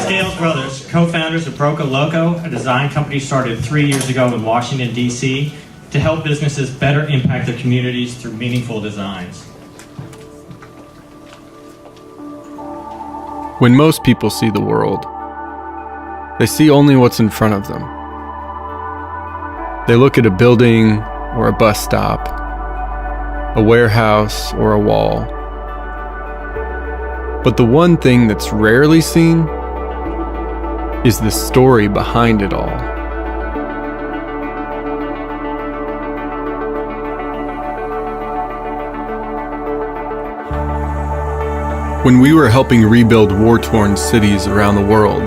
Scales brothers, co-founders of BrocoLoco, a design company started 3 years ago in Washington, D.C., to help businesses better impact their communities through meaningful designs. When most people see the world, they see only what's in front of them. They look at a building or a bus stop, a warehouse or a wall. But the one thing that's rarely seen is the story behind it all. When we were helping rebuild war-torn cities around the world,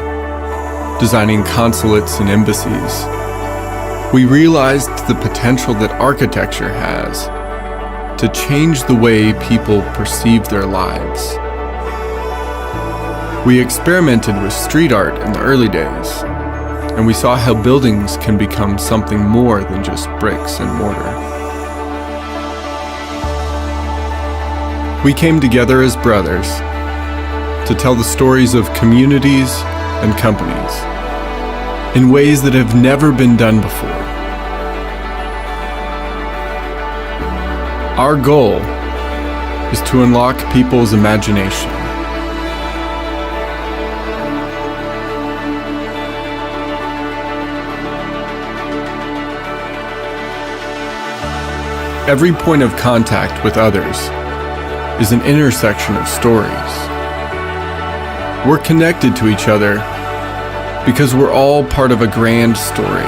designing consulates and embassies, we realized the potential that architecture has to change the way people perceive their lives. We experimented with street art in the early days, and we saw how buildings can become something more than just bricks and mortar. We came together as brothers to tell the stories of communities and companies in ways that have never been done before. Our goal is to unlock people's imagination. Every point of contact with others is an intersection of stories. We're connected to each other because we're all part of a grand story.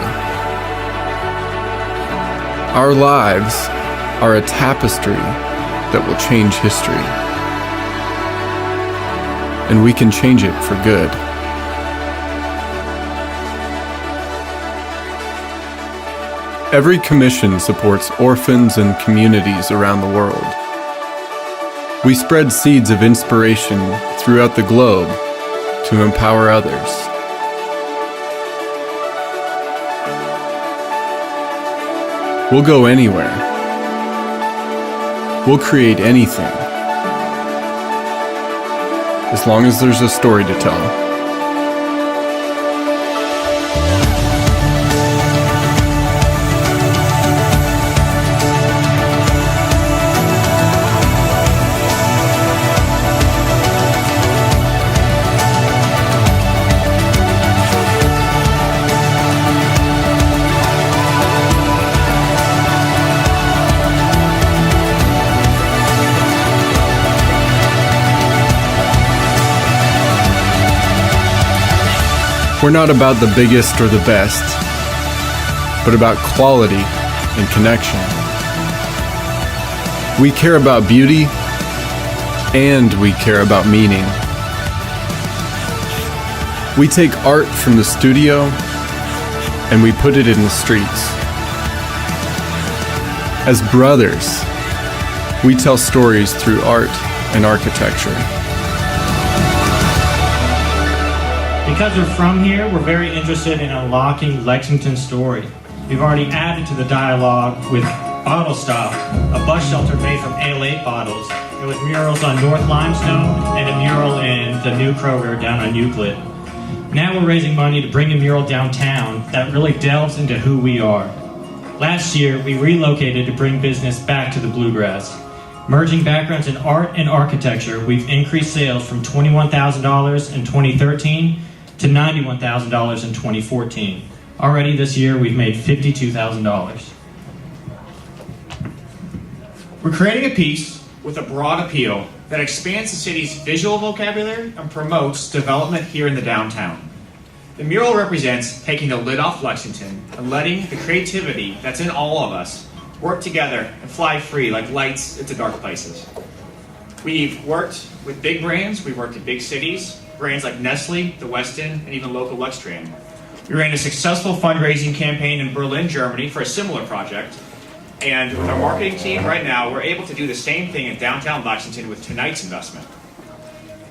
Our lives are a tapestry that will change history. And we can change it for good. Every commission supports orphans and communities around the world. We spread seeds of inspiration throughout the globe to empower others. We'll go anywhere. We'll create anything, as long as there's a story to tell. We're not about the biggest or the best, but about quality and connection. We care about beauty, and we care about meaning. We take art from the studio, and we put it in the streets. As brothers, we tell stories through art and architecture. Because we're from here, we're very interested in unlocking Lexington's story. We've already added to the dialogue with Bottle Stop, a bus shelter made from Ale-8 bottles. It was murals on North Limestone and a mural in the new Kroger down on Euclid. Now we're raising money to bring a mural downtown that really delves into who we are. Last year, we relocated to bring business back to the Bluegrass. Merging backgrounds in art and architecture, we've increased sales from $21,000 in 2013 to $91,000 in 2014. Already this year, we've made $52,000. We're creating a piece with a broad appeal that expands the city's visual vocabulary and promotes development here in the downtown. The mural represents taking the lid off Lexington and letting the creativity that's in all of us work together and fly free like lights into dark places. We've worked with big brands, we've worked in big cities, brands like Nestle, the Westin, and even local Luxtran. We ran a successful fundraising campaign in Berlin, Germany for a similar project. And with our marketing team right now, we're able to do the same thing in downtown Lexington with tonight's investment.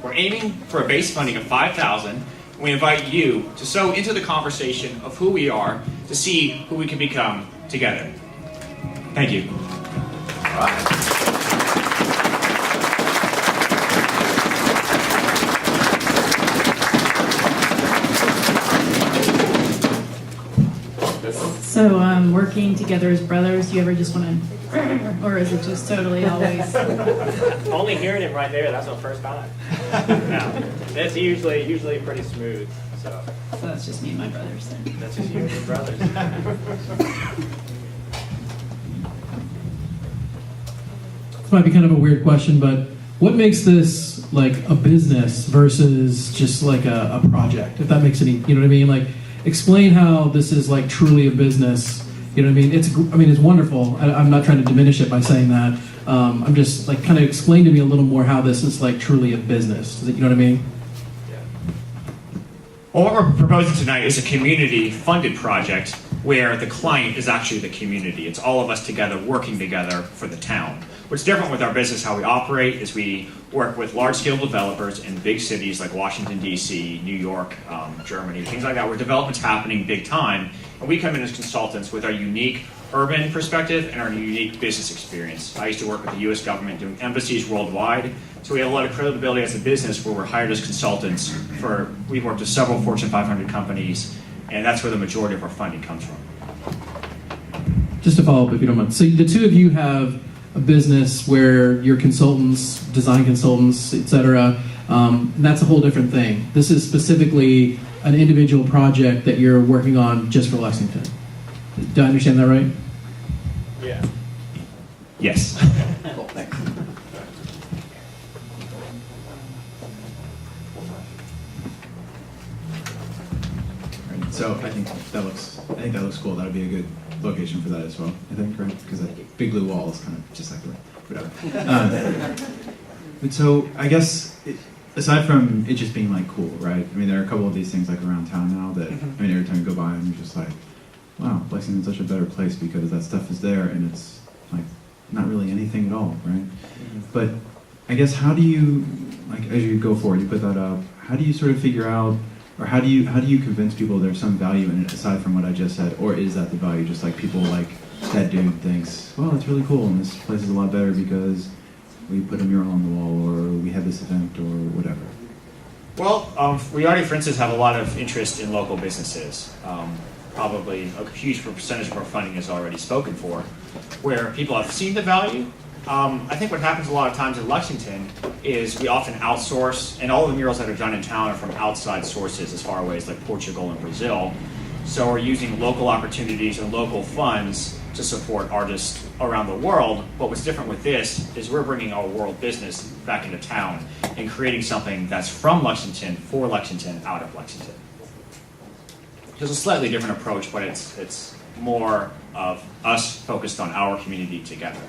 We're aiming for a base funding of $5,000, and we invite you to sow into the conversation of who we are to see who we can become together. Thank you. So working together as brothers, do you ever just want to, or is it just totally always? Only hearing him right there, that's my first time. No, it's usually pretty smooth. So That's just me and my brothers then. that's just you and your brothers. This might be kind of a weird question, but what makes this like a business versus just like a project? If that makes any, you know what I mean? Like, explain how this is like truly a business. You know what I mean? It's wonderful. I'm not trying to diminish it by saying that. I'm just like kind of explain to me a little more how this is like truly a business. You know what I mean? Well, what we're proposing tonight is a community-funded project where the client is actually the community. It's all of us together working together for the town. What's different with our business, how we operate, is we work with large-scale developers in big cities like Washington, D.C., New York, Germany, things like that, where development's happening big time, and we come in as consultants with our unique urban perspective and our unique business experience. I used to work with the U.S. government doing embassies worldwide, so we have a lot of credibility as a business where we're hired as consultants we've worked with several Fortune 500 companies, and that's where the majority of our funding comes from. Just to follow up, if you don't mind. So the two of you have a business where you're consultants, design consultants, etc. And that's a whole different thing. This is specifically an individual project that you're working on just for Lexington. Do I understand that right? Yeah. Yes. Cool, thanks. Right, so I think that looks cool. That would be a good location for that as well. I think, right? Because that big blue wall is kind of just like whatever. But so I guess aside from it just being like cool, right? I mean, there are a couple of these things like around town now that I mean, every time you go by, I'm just like, wow, Lexington's such a better place because that stuff is there and it's like not really anything at all, right? But I guess how do you, like, as you go forward, you put that up, how do you sort of figure out, or how do you convince people there's some value in it aside from what I just said, or is that the value? Just like people like that dude thinks, well, it's really cool and this place is a lot better because we put a mural on the wall or we had this event or whatever. Well, we already, for instance, have a lot of interest in local businesses. Probably a huge percentage of our funding is already spoken for, where people have seen the value. I think what happens a lot of times in Lexington is we often outsource, and all the murals that are done in town are from outside sources as far away as like Portugal and Brazil. So we're using local opportunities and local funds to support artists around the world. But what's different with this is we're bringing our world business back into town and creating something that's from Lexington, for Lexington, out of Lexington. It's a slightly different approach, but it's more of us focused on our community together.